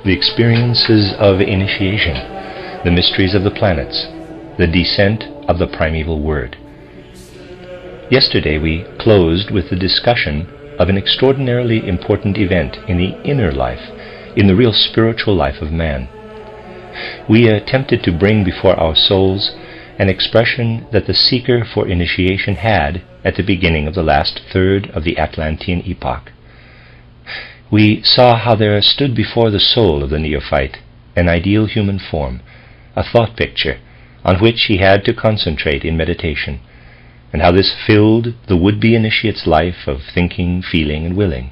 the experiences of initiation, the mysteries of the planets, the descent of the primeval word. Yesterday we closed with the discussion of an extraordinarily important event in the inner life, in the real spiritual life of man. We attempted to bring before our souls an expression that the seeker for initiation had at the beginning of the last third of the Atlantean epoch. We saw how there stood before the soul of the neophyte an ideal human form, a thought picture on which he had to concentrate in meditation, and how this filled the would-be initiate's life of thinking, feeling, and willing.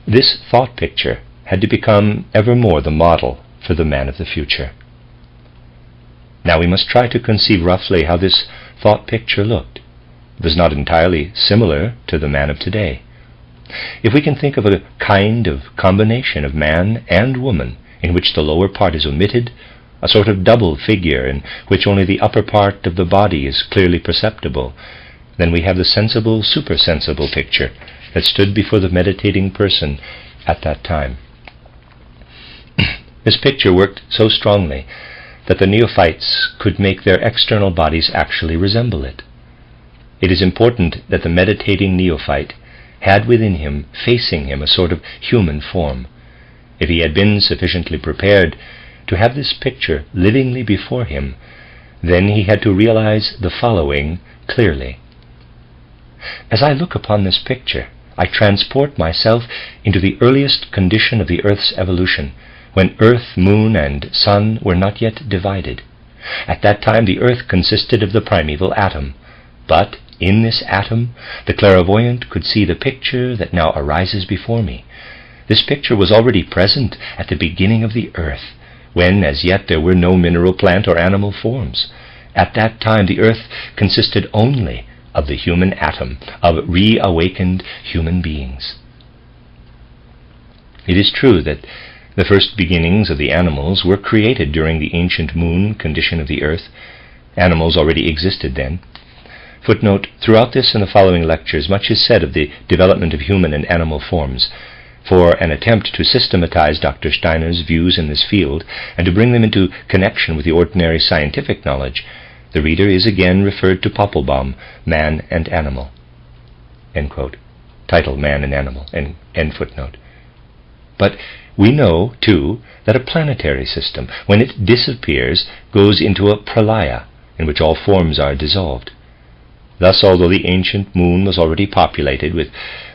This thought picture had to become ever more the model for the man of the future. Now we must try to conceive roughly how this thought picture looked. It was not entirely similar to the man of today. If we can think of a kind of combination of man and woman in which the lower part is omitted, a sort of double figure in which only the upper part of the body is clearly perceptible, then we have the sensible, supersensible picture that stood before the meditating person at that time. This picture worked so strongly that the neophytes could make their external bodies actually resemble it. It is important that the meditating neophyte had within him, facing him, a sort of human form. If he had been sufficiently prepared to have this picture livingly before him, then he had to realize the following clearly. As I look upon this picture, I transport myself into the earliest condition of the Earth's evolution, when Earth, Moon, and Sun were not yet divided. At that time the Earth consisted of the primeval atom, but in this atom the clairvoyant could see the picture that now arises before me. This picture was already present at the beginning of the Earth, when as yet there were no mineral, plant, or animal forms. At that time the Earth consisted only of the human atom, of reawakened human beings. It is true that the first beginnings of the animals were created during the ancient moon condition of the Earth. Animals already existed then. Footnote: throughout this and the following lectures, much is said of the development of human and animal forms. For an attempt to systematize Dr. Steiner's views in this field and to bring them into connection with the ordinary scientific knowledge, the reader is again referred to Poppelbaum, Man and Animal. End quote. Title: Man and Animal. End footnote. But we know, too, that a planetary system, when it disappears, goes into a pralaya, in which all forms are dissolved. Thus, although the ancient moon was already populated with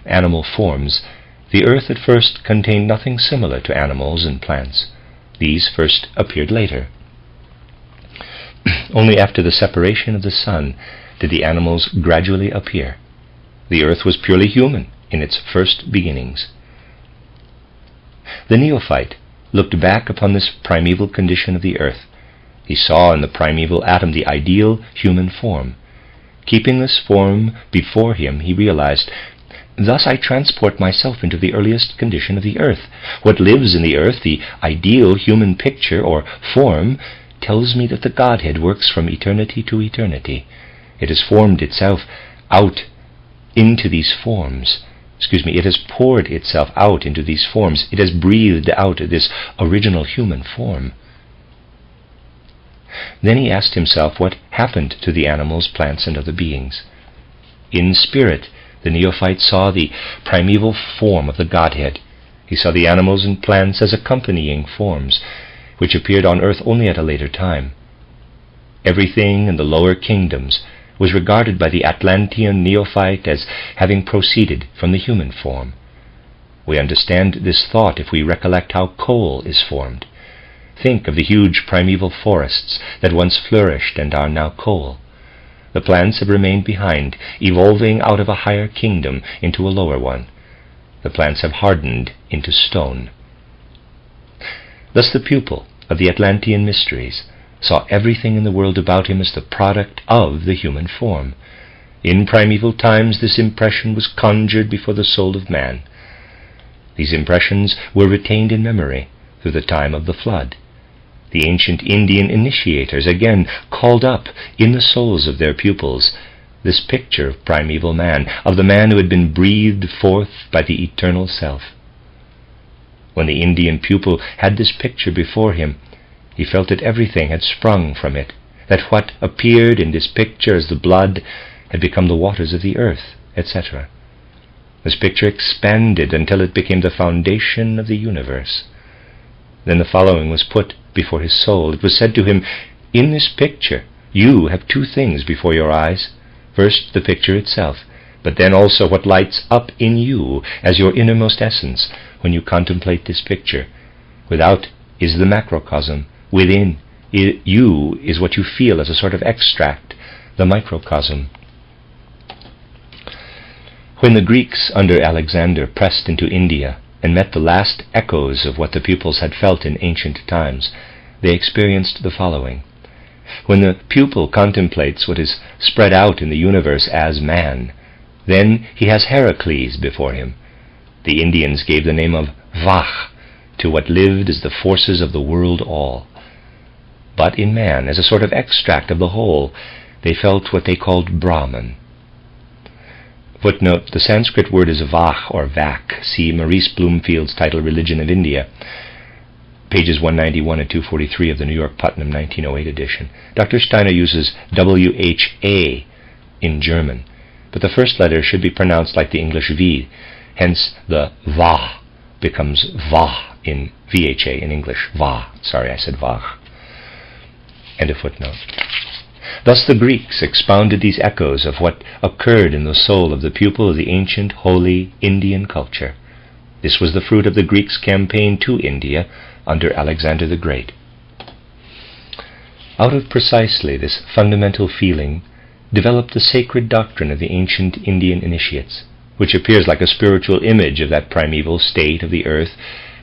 animal forms, the Earth at first contained nothing similar to animals and plants. These first appeared later. Only after the separation of the sun did the animals gradually appear. The Earth was purely human in its first beginnings. The neophyte looked back upon this primeval condition of the Earth. He saw in the primeval atom the ideal human form. Keeping this form before him, he realized, thus I transport myself into the earliest condition of the Earth. What lives in the Earth, the ideal human picture or form, tells me that the Godhead works from eternity to eternity. It has formed itself out into these forms. It has poured itself out into these forms. It has breathed out this original human form. Then he asked himself what happened to the animals, plants, and other beings. In spirit, the neophyte saw the primeval form of the Godhead. He saw the animals and plants as accompanying forms, which appeared on earth only at a later time. Everything in the lower kingdoms was regarded by the Atlantean neophyte as having proceeded from the human form. We understand this thought if we recollect how coal is formed. Think of the huge primeval forests that once flourished and are now coal. The plants have remained behind, evolving out of a higher kingdom into a lower one. The plants have hardened into stone. Thus the pupil of the Atlantean mysteries saw everything in the world about him as the product of the human form. In primeval times this impression was conjured before the soul of man. These impressions were retained in memory through the time of the flood. The ancient Indian initiators again called up in the souls of their pupils this picture of primeval man, of the man who had been breathed forth by the eternal self. When the Indian pupil had this picture before him, he felt that everything had sprung from it, that what appeared in this picture as the blood had become the waters of the earth, etc. This picture expanded until it became the foundation of the universe. Then the following was put before his soul. It was said to him, "In this picture you have two things before your eyes. First, the picture itself, but then also what lights up in you as your innermost essence when you contemplate this picture. Without is the macrocosm. Within you is what you feel as a sort of extract, the microcosm." When the Greeks under Alexander pressed into India and met the last echoes of what the pupils had felt in ancient times, they experienced the following. When the pupil contemplates what is spread out in the universe as man, then he has Heracles before him. The Indians gave the name of Vach to what lived as the forces of the world all. But in man, as a sort of extract of the whole, they felt what they called Brahman. Footnote, the Sanskrit word is Vach or Vak. See Maurice Bloomfield's title, Religion of India, pages 191 and 243 of the New York Putnam 1908 edition. Dr. Steiner uses WHA in German, but the first letter should be pronounced like the English V, hence the Va becomes Va in VHA in English. Va. Sorry, I said Vach. End of footnote. Thus the Greeks expounded these echoes of what occurred in the soul of the pupil of the ancient, holy Indian culture. This was the fruit of the Greeks' campaign to India under Alexander the Great. Out of precisely this fundamental feeling developed the sacred doctrine of the ancient Indian initiates, which appears like a spiritual image of that primeval state of the earth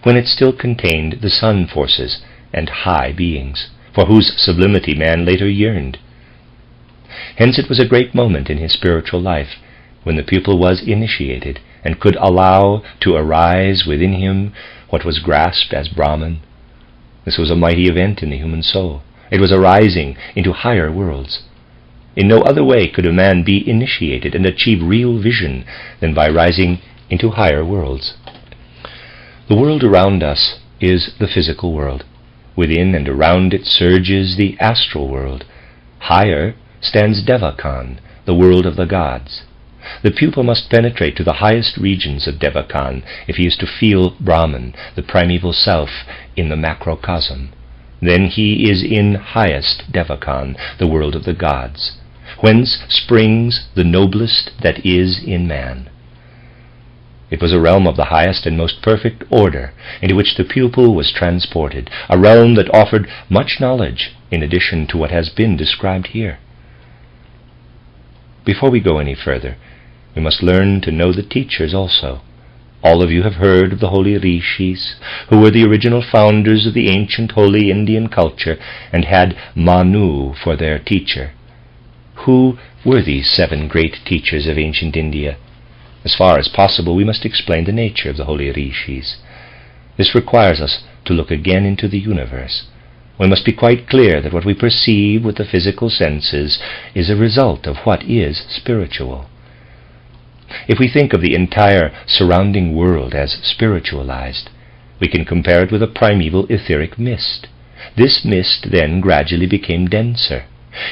when it still contained the sun forces and high beings, for whose sublimity man later yearned. Hence it was a great moment in his spiritual life when the pupil was initiated and could allow to arise within him what was grasped as Brahman. This was a mighty event in the human soul. It was a rising into higher worlds. In no other way could a man be initiated and achieve real vision than by rising into higher worlds. The world around us is the physical world. Within and around it surges the astral world. Higher stands Devakan, the world of the gods. The pupil must penetrate to the highest regions of Devakan if he is to feel Brahman, the primeval self, in the macrocosm. Then he is in highest Devakan, the world of the gods, whence springs the noblest that is in man. It was a realm of the highest and most perfect order into which the pupil was transported, a realm that offered much knowledge in addition to what has been described here. Before we go any further, we must learn to know the teachers also. All of you have heard of the holy Rishis, who were the original founders of the ancient holy Indian culture and had Manu for their teacher. Who were these 7 great teachers of ancient India? As far as possible, we must explain the nature of the holy Rishis. This requires us to look again into the universe. We must be quite clear that what we perceive with the physical senses is a result of what is spiritual. If we think of the entire surrounding world as spiritualized, we can compare it with a primeval etheric mist. This mist then gradually became denser.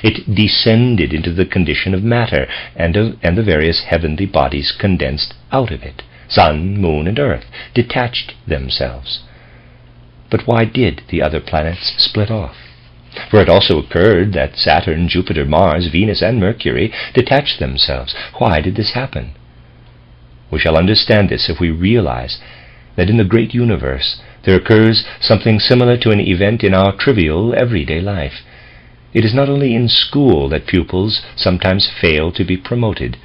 It descended into the condition of matter, and the various heavenly bodies condensed out of it. Sun, moon, and earth detached themselves. But why did the other planets split off? For it also occurred that Saturn, Jupiter, Mars, Venus, and Mercury detached themselves. Why did this happen? We shall understand this if we realize that in the great universe there occurs something similar to an event in our trivial everyday life. It is not only in school that pupils sometimes fail to be promoted,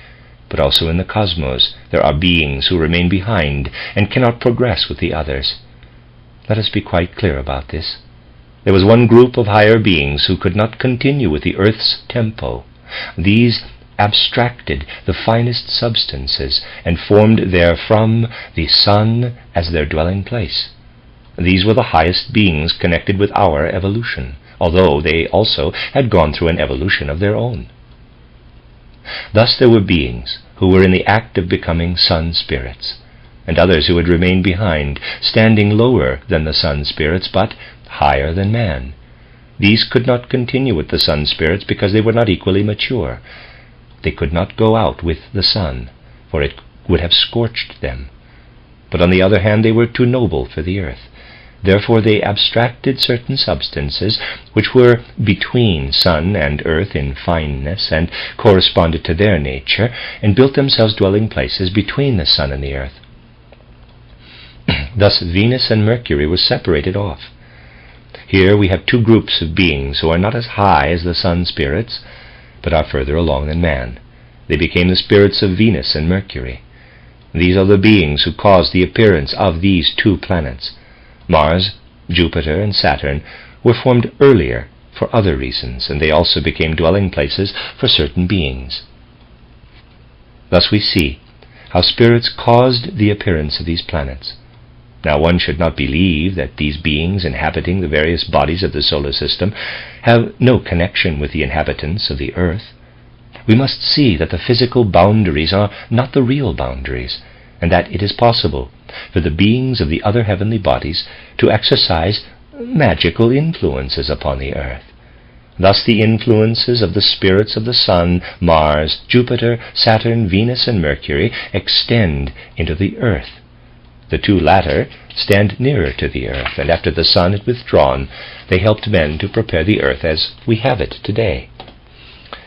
but also in the cosmos there are beings who remain behind and cannot progress with the others. Let us be quite clear about this. There was one group of higher beings who could not continue with the earth's tempo. These abstracted the finest substances and formed therefrom the sun as their dwelling place. These were the highest beings connected with our evolution, although they also had gone through an evolution of their own. Thus there were beings who were in the act of becoming sun spirits. and others who had remained behind, standing lower than the sun spirits, but higher than man. These could not continue with the sun spirits because they were not equally mature. They could not go out with the sun, for it would have scorched them. But on the other hand, they were too noble for the earth. Therefore they abstracted certain substances which were between sun and earth in fineness and corresponded to their nature, and built themselves dwelling places between the sun and the earth. Thus Venus and Mercury were separated off. Here we have two groups of beings who are not as high as the sun spirits, but are further along than man. They became the spirits of Venus and Mercury. These are the beings who caused the appearance of these two planets. Mars, Jupiter, and Saturn were formed earlier for other reasons, and they also became dwelling places for certain beings. Thus we see how spirits caused the appearance of these planets. Now one should not believe that these beings inhabiting the various bodies of the solar system have no connection with the inhabitants of the earth. We must see that the physical boundaries are not the real boundaries, and that it is possible for the beings of the other heavenly bodies to exercise magical influences upon the earth. Thus the influences of the spirits of the Sun, Mars, Jupiter, Saturn, Venus, and Mercury extend into the earth. The two latter stand nearer to the earth, and after the sun had withdrawn, they helped men to prepare the earth as we have it today.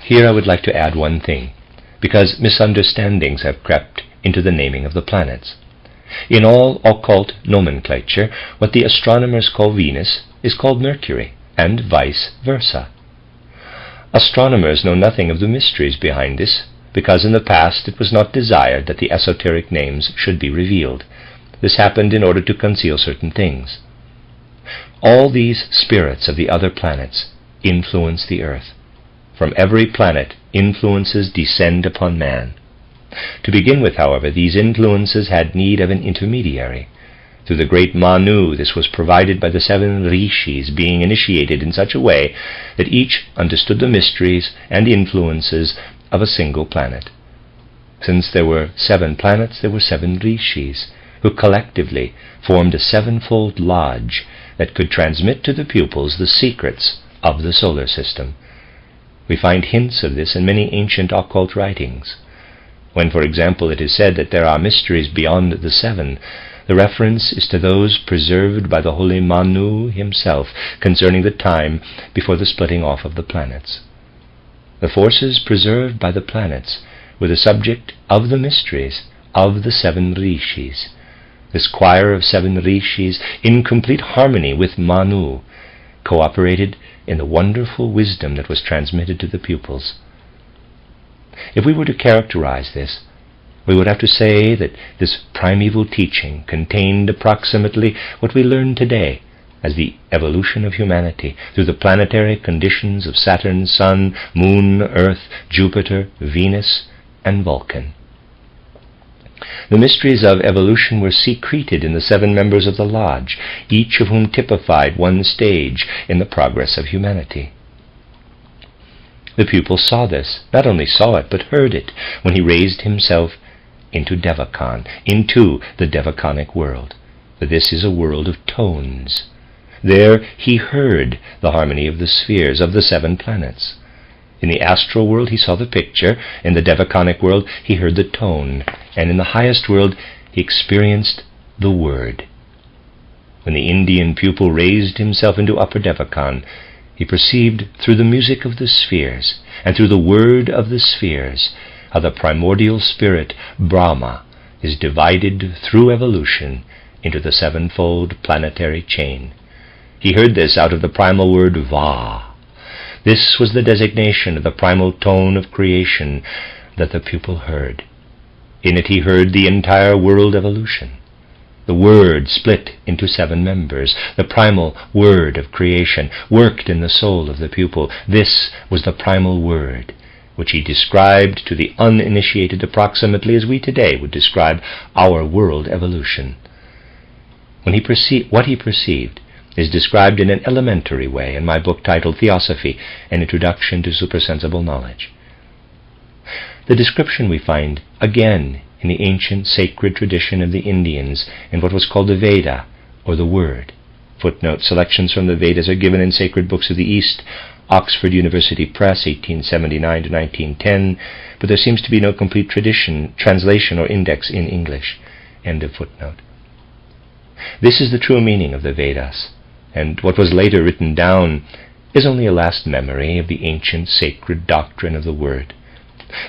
Here I would like to add one thing, because misunderstandings have crept into the naming of the planets. In all occult nomenclature, what the astronomers call Venus is called Mercury, and vice versa. Astronomers know nothing of the mysteries behind this, because in the past it was not desired that the esoteric names should be revealed. This happened in order to conceal certain things. All these spirits of the other planets influence the earth. From every planet, influences descend upon man. To begin with, however, these influences had need of an intermediary. Through the great Manu, this was provided by the 7 Rishis, being initiated in such a way that each understood the mysteries and influences of a single planet. Since there were 7 planets, there were 7 Rishis, who collectively formed a 7-fold lodge that could transmit to the pupils the secrets of the solar system. We find hints of this in many ancient occult writings. When, for example, it is said that there are mysteries beyond the 7, the reference is to those preserved by the holy Manu himself concerning the time before the splitting off of the planets. The forces preserved by the planets were the subject of the mysteries of the 7 Rishis. This choir of 7 Rishis, in complete harmony with Manu, cooperated in the wonderful wisdom that was transmitted to the pupils. If we were to characterize this, we would have to say that this primeval teaching contained approximately what we learn today as the evolution of humanity through the planetary conditions of Saturn, Sun, Moon, Earth, Jupiter, Venus, and Vulcan. The mysteries of evolution were secreted in the 7 members of the lodge, each of whom typified one stage in the progress of humanity. The pupil saw this, not only saw it, but heard it, when he raised himself into Devachan, into the Devachanic world, for this is a world of tones. There he heard the harmony of the spheres of the 7 planets. In the astral world he saw the picture, in the Devachanic world he heard the tone, and in the highest world he experienced the word. When the Indian pupil raised himself into Upper Devachan, he perceived through the music of the spheres, and through the word of the spheres, how the primordial spirit, Brahma, is divided through evolution into the 7-fold planetary chain. He heard this out of the primal word Va. This was the designation of the primal tone of creation that the pupil heard. In it he heard the entire world evolution. The word split into 7 members. The primal word of creation worked in the soul of the pupil. This was the primal word, which he described to the uninitiated approximately as we today would describe our world evolution. What he perceived is described in an elementary way in my book titled Theosophy, An Introduction to Supersensible Knowledge. The description we find again in the ancient sacred tradition of the Indians in what was called the Veda, or the Word. Footnote, selections from the Vedas are given in Sacred Books of the East, Oxford University Press, 1879 to 1910, but there seems to be no complete translation or index in English. End of footnote. This is the true meaning of the Vedas, and what was later written down is only a last memory of the ancient sacred doctrine of the Word.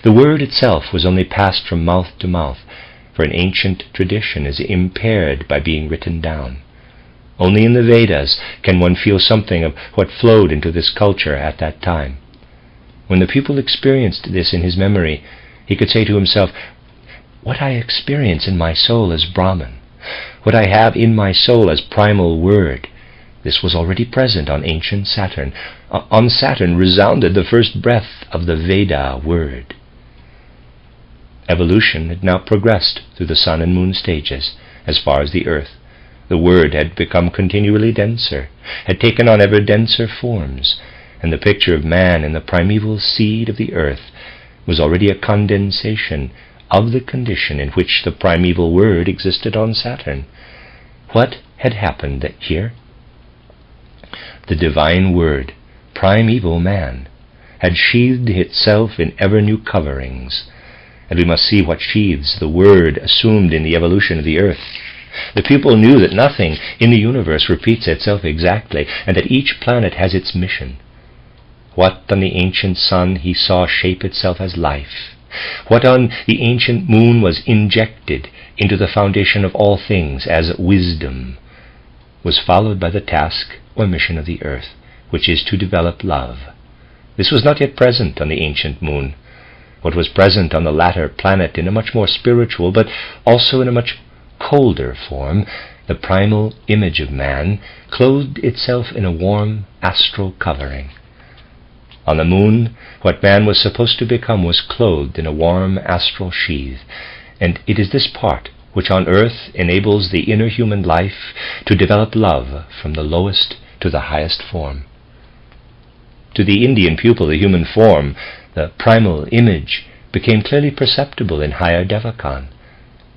The Word itself was only passed from mouth to mouth, for an ancient tradition is impaired by being written down. Only in the Vedas can one feel something of what flowed into this culture at that time. When the pupil experienced this in his memory, he could say to himself, "What I experience in my soul as Brahman, what I have in my soul as primal Word, this was already present on ancient Saturn. On Saturn resounded the first breath of the Veda Word." Evolution had now progressed through the sun and moon stages as far as the Earth. The Word had become continually denser, had taken on ever denser forms, and the picture of man in the primeval seed of the Earth was already a condensation of the condition in which the primeval Word existed on Saturn. What had happened here? The divine Word, primeval man, had sheathed itself in ever new coverings, and we must see what sheaths the Word assumed in the evolution of the Earth. The pupil knew that nothing in the universe repeats itself exactly, and that each planet has its mission. What on the ancient sun he saw shape itself as life, what on the ancient moon was injected into the foundation of all things as wisdom, was followed by the task or mission of the Earth, which is to develop love. This was not yet present on the ancient moon. What was present on the latter planet in a much more spiritual, but also in a much colder form, the primal image of man, clothed itself in a warm astral covering. On the moon, what man was supposed to become was clothed in a warm astral sheath, and it is this part which on earth enables the inner human life to develop love from the lowest to the highest form. To the Indian pupil, the human form, the primal image, became clearly perceptible in higher Devakan.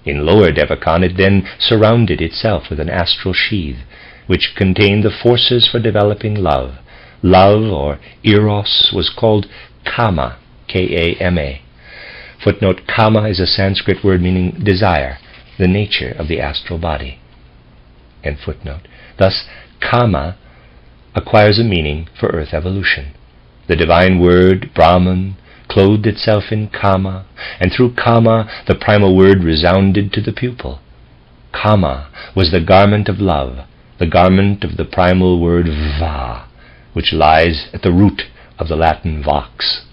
In lower Devakan it then surrounded itself with an astral sheath, which contained the forces for developing love. Love, or eros, was called kama, K-A-M-A. Footnote, kama is a Sanskrit word meaning desire, the nature of the astral body. End footnote. Thus, kama acquires a meaning for earth evolution. The divine Word, Brahman, clothed itself in kama, and through kama the primal Word resounded to the pupil. Kama was the garment of love, the garment of the primal word va, which lies at the root of the Latin vox.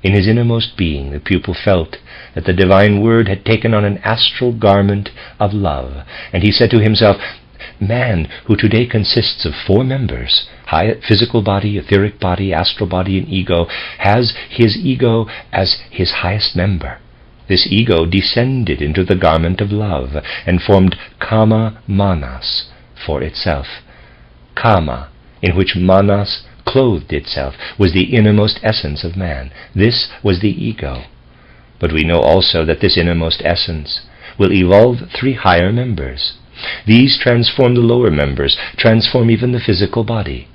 In his innermost being the pupil felt that the divine Word had taken on an astral garment of love, and he said to himself, "Man, who today consists of 4 members, physical body, etheric body, astral body, and ego, has his ego as his highest member. This ego descended into the garment of love and formed kama manas for itself. Kama, in which manas clothed itself, was the innermost essence of man. This was the ego. But we know also that this innermost essence will evolve 3 higher members. These transform the lower members, transform even the physical body.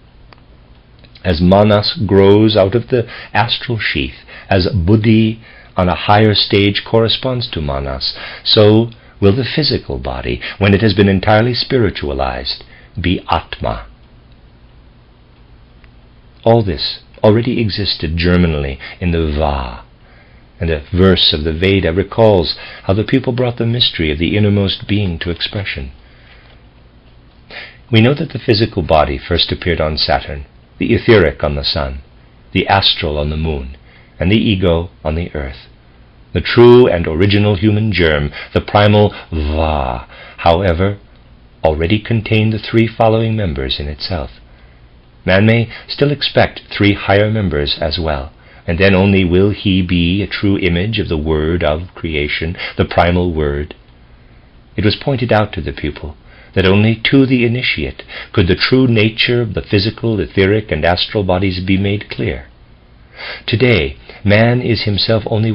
As manas grows out of the astral sheath, as buddhi on a higher stage corresponds to manas, so will the physical body, when it has been entirely spiritualized, be atma. All this already existed germinally in the Va, and a verse of the Veda recalls how the pupil brought the mystery of the innermost being to expression. We know that the physical body first appeared on Saturn, the etheric on the sun, the astral on the moon, and the ego on the earth. The true and original human germ, the primal Va, however, already contained the 3 following members in itself. Man may still expect 3 higher members as well, and then only will he be a true image of the Word of creation, the primal Word. It was pointed out to the pupil that only to the initiate could the true nature of the physical, etheric, and astral bodies be made clear. Today, man is himself only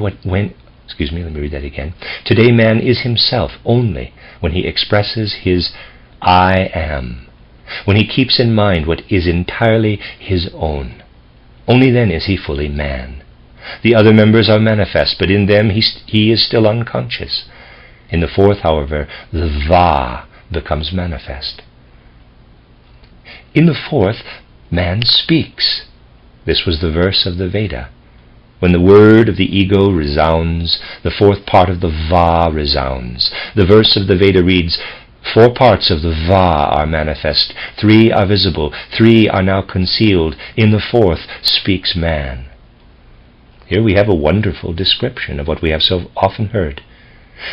Let me read that again. Today man is himself only when he expresses his I am, when he keeps in mind what is entirely his own. Only then is he fully man. The other members are manifest, but in them he is still unconscious. In the fourth, however, the Va becomes manifest. In the fourth, man speaks. This was the verse of the Veda. When the word of the ego resounds, the fourth part of the Va resounds. The verse of the Veda reads, 4 parts of the Va are manifest, 3 are visible, 3 are now concealed. In the fourth speaks man. Here we have a wonderful description of what we have so often heard.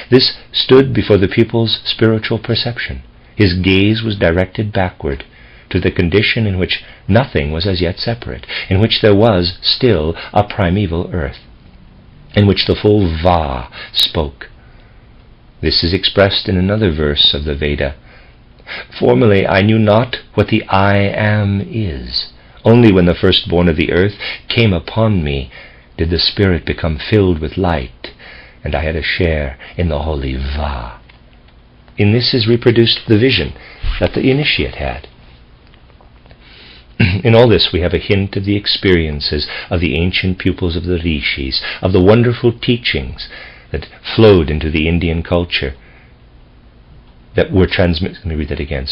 This stood before the pupil's spiritual perception. His gaze was directed backward to the condition in which nothing was as yet separate, in which there was still a primeval earth, in which the full Va spoke. This is expressed in another verse of the Veda. Formerly I knew not what the I am is. Only when the firstborn of the earth came upon me did the spirit become filled with light, and I had a share in the holy Va. In this is reproduced the vision that the initiate had. In all this we have a hint of the experiences of the ancient pupils of the Rishis, of the wonderful teachings that flowed into the Indian culture that were transmitted. Let me read that again,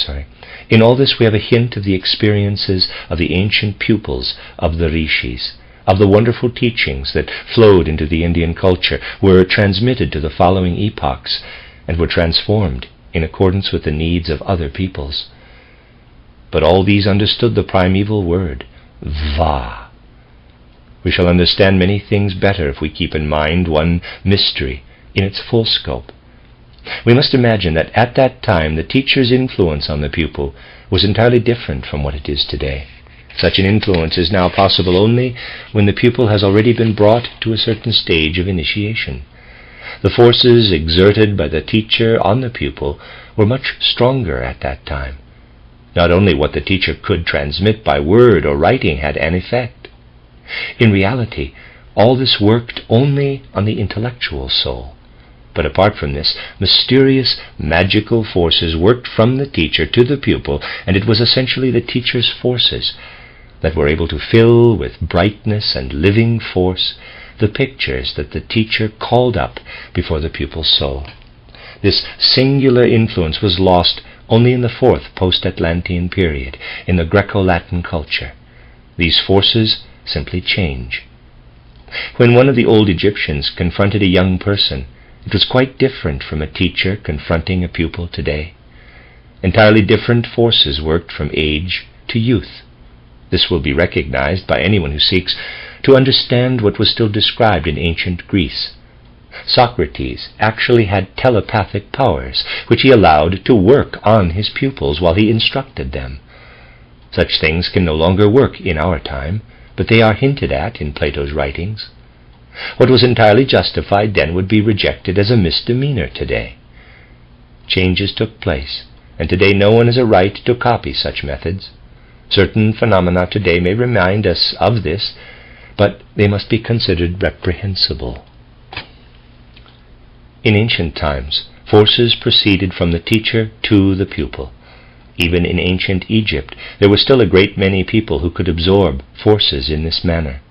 In all this we have a hint of the experiences of the ancient pupils of the Rishis, of the wonderful teachings that flowed into the Indian culture, were transmitted to the following epochs, and were transformed in accordance with the needs of other peoples. But all these understood the primeval word, Va. We shall understand many things better if we keep in mind one mystery in its full scope. We must imagine that at that time the teacher's influence on the pupil was entirely different from what it is today. Such an influence is now possible only when the pupil has already been brought to a certain stage of initiation. The forces exerted by the teacher on the pupil were much stronger at that time. Not only what the teacher could transmit by word or writing had an effect. In reality, all this worked only on the intellectual soul. But apart from this, mysterious, magical forces worked from the teacher to the pupil, and it was essentially the teacher's forces that were able to fill with brightness and living force the pictures that the teacher called up before the pupil's soul. This singular influence was lost only in the fourth post-Atlantean period, in the Greco-Latin culture. These forces simply change. When one of the old Egyptians confronted a young person, it was quite different from a teacher confronting a pupil today. Entirely different forces worked from age to youth. This will be recognized by anyone who seeks to understand what was still described in ancient Greece. Socrates actually had telepathic powers, which he allowed to work on his pupils while he instructed them. Such things can no longer work in our time, but they are hinted at in Plato's writings. What was entirely justified then would be rejected as a misdemeanor today. Changes took place, and today no one has a right to copy such methods. Certain phenomena today may remind us of this, but they must be considered reprehensible. In ancient times, forces proceeded from the teacher to the pupil. Even in ancient Egypt, there were still a great many people who could absorb forces in this manner.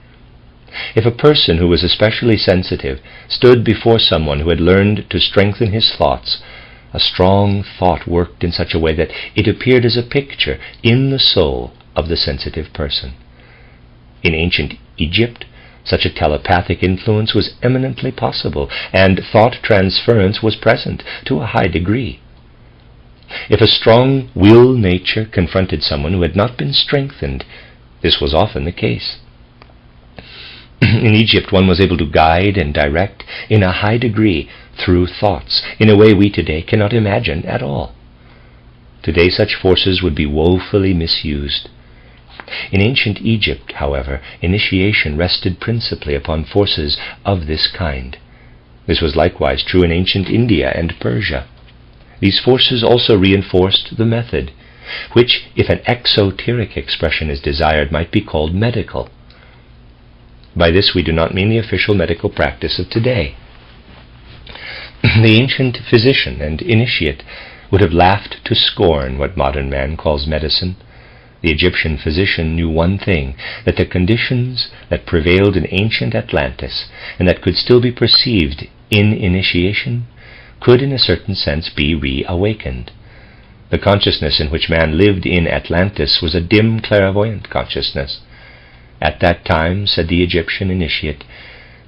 If a person who was especially sensitive stood before someone who had learned to strengthen his thoughts, a strong thought worked in such a way that it appeared as a picture in the soul of the sensitive person. In ancient Egypt, such a telepathic influence was eminently possible, and thought transference was present to a high degree. If a strong will nature confronted someone who had not been strengthened, this was often the case. In Egypt, one was able to guide and direct in a high degree through thoughts, in a way we today cannot imagine at all. Today such forces would be woefully misused. In ancient Egypt, however, initiation rested principally upon forces of this kind. This was likewise true in ancient India and Persia. These forces also reinforced the method, which, if an exoteric expression is desired, might be called medical. By this we do not mean the official medical practice of today. The ancient physician and initiate would have laughed to scorn what modern man calls medicine. The Egyptian physician knew one thing, that the conditions that prevailed in ancient Atlantis, and that could still be perceived in initiation, could in a certain sense be reawakened. The consciousness in which man lived in Atlantis was a dim clairvoyant consciousness. At that time, said the Egyptian initiate,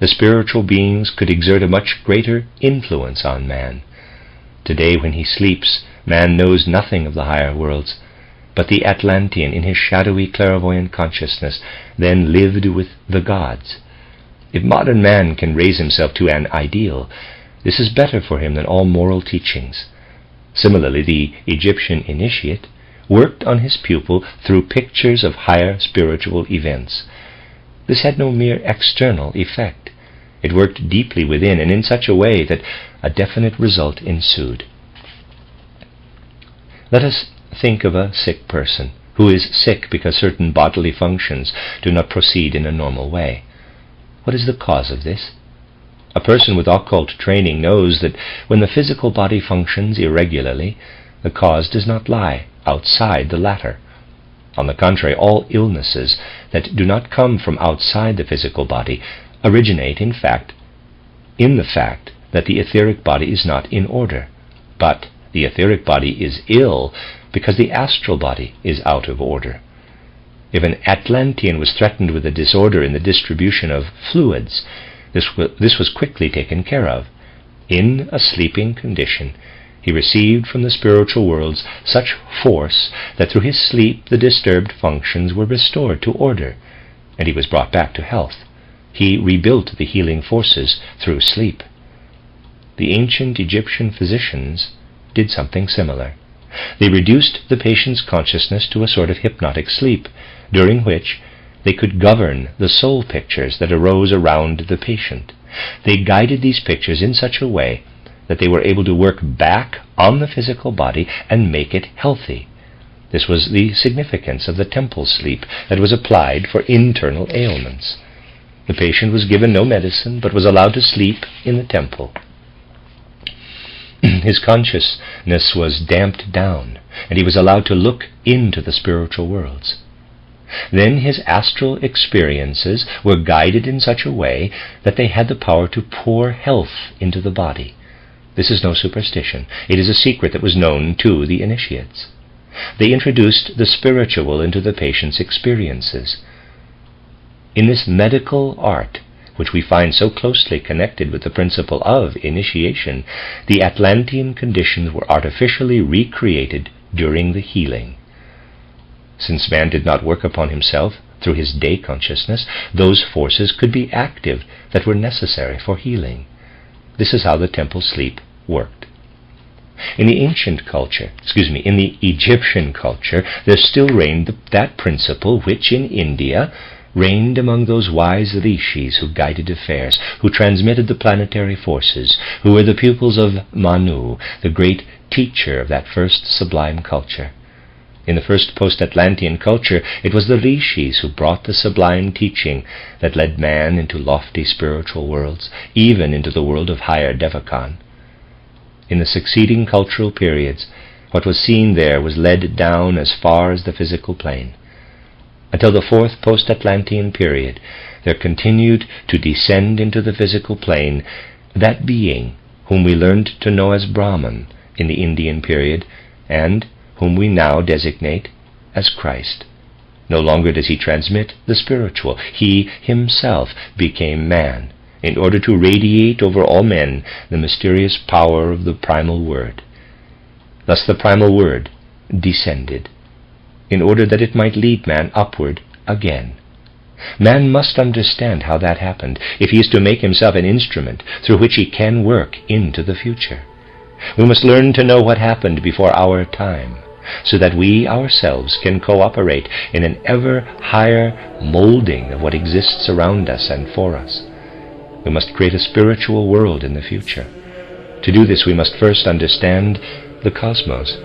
the spiritual beings could exert a much greater influence on man. Today, when he sleeps, man knows nothing of the higher worlds, but the Atlantean, in his shadowy clairvoyant consciousness, then lived with the gods. If modern man can raise himself to an ideal, this is better for him than all moral teachings. Similarly, the Egyptian initiate worked on his pupil through pictures of higher spiritual events. This had no mere external effect. It worked deeply within, and in such a way that a definite result ensued. Let us think of a sick person who is sick because certain bodily functions do not proceed in a normal way. What is the cause of this? A person with occult training knows that when the physical body functions irregularly, the cause does not lie outside the latter. On the contrary, all illnesses that do not come from outside the physical body originate, in the fact that the etheric body is not in order. But the etheric body is ill because the astral body is out of order. If an Atlantean was threatened with a disorder in the distribution of fluids, this was quickly taken care of. In a sleeping condition, he received from the spiritual worlds such force that through his sleep the disturbed functions were restored to order, and he was brought back to health. He rebuilt the healing forces through sleep. The ancient Egyptian physicians did something similar. They reduced the patient's consciousness to a sort of hypnotic sleep, during which they could govern the soul pictures that arose around the patient. They guided these pictures in such a way that they were able to work back on the physical body and make it healthy. This was the significance of the temple sleep that was applied for internal ailments. The patient was given no medicine, but was allowed to sleep in the temple. His consciousness was damped down, and he was allowed to look into the spiritual worlds. Then his astral experiences were guided in such a way that they had the power to pour health into the body. This is no superstition. It is a secret that was known to the initiates. They introduced the spiritual into the patient's experiences. In this medical art, which we find so closely connected with the principle of initiation, the Atlantean conditions were artificially recreated during the healing. Since man did not work upon himself through his day consciousness, those forces could be active that were necessary for healing. This is how the temple sleep worked. In the in the Egyptian culture, there still reigned that principle which in India reigned among those wise Rishis who guided affairs, who transmitted the planetary forces, who were the pupils of Manu, the great teacher of that first sublime culture. In the first post-Atlantean culture, it was the Rishis who brought the sublime teaching that led man into lofty spiritual worlds, even into the world of higher Devakan. In the succeeding cultural periods, what was seen there was led down as far as the physical plane. Until the fourth post-Atlantean period, there continued to descend into the physical plane that being whom we learned to know as Brahman in the Indian period, and whom we now designate as Christ. No longer does he transmit the spiritual. He himself became man, in order to radiate over all men the mysterious power of the primal word. Thus the primal word descended, in order that it might lead man upward again. Man must understand how that happened, if he is to make himself an instrument through which he can work into the future. We must learn to know what happened before our time, so that we ourselves can cooperate in an ever higher molding of what exists around us and for us. We must create a spiritual world in the future. To do this, we must first understand the cosmos.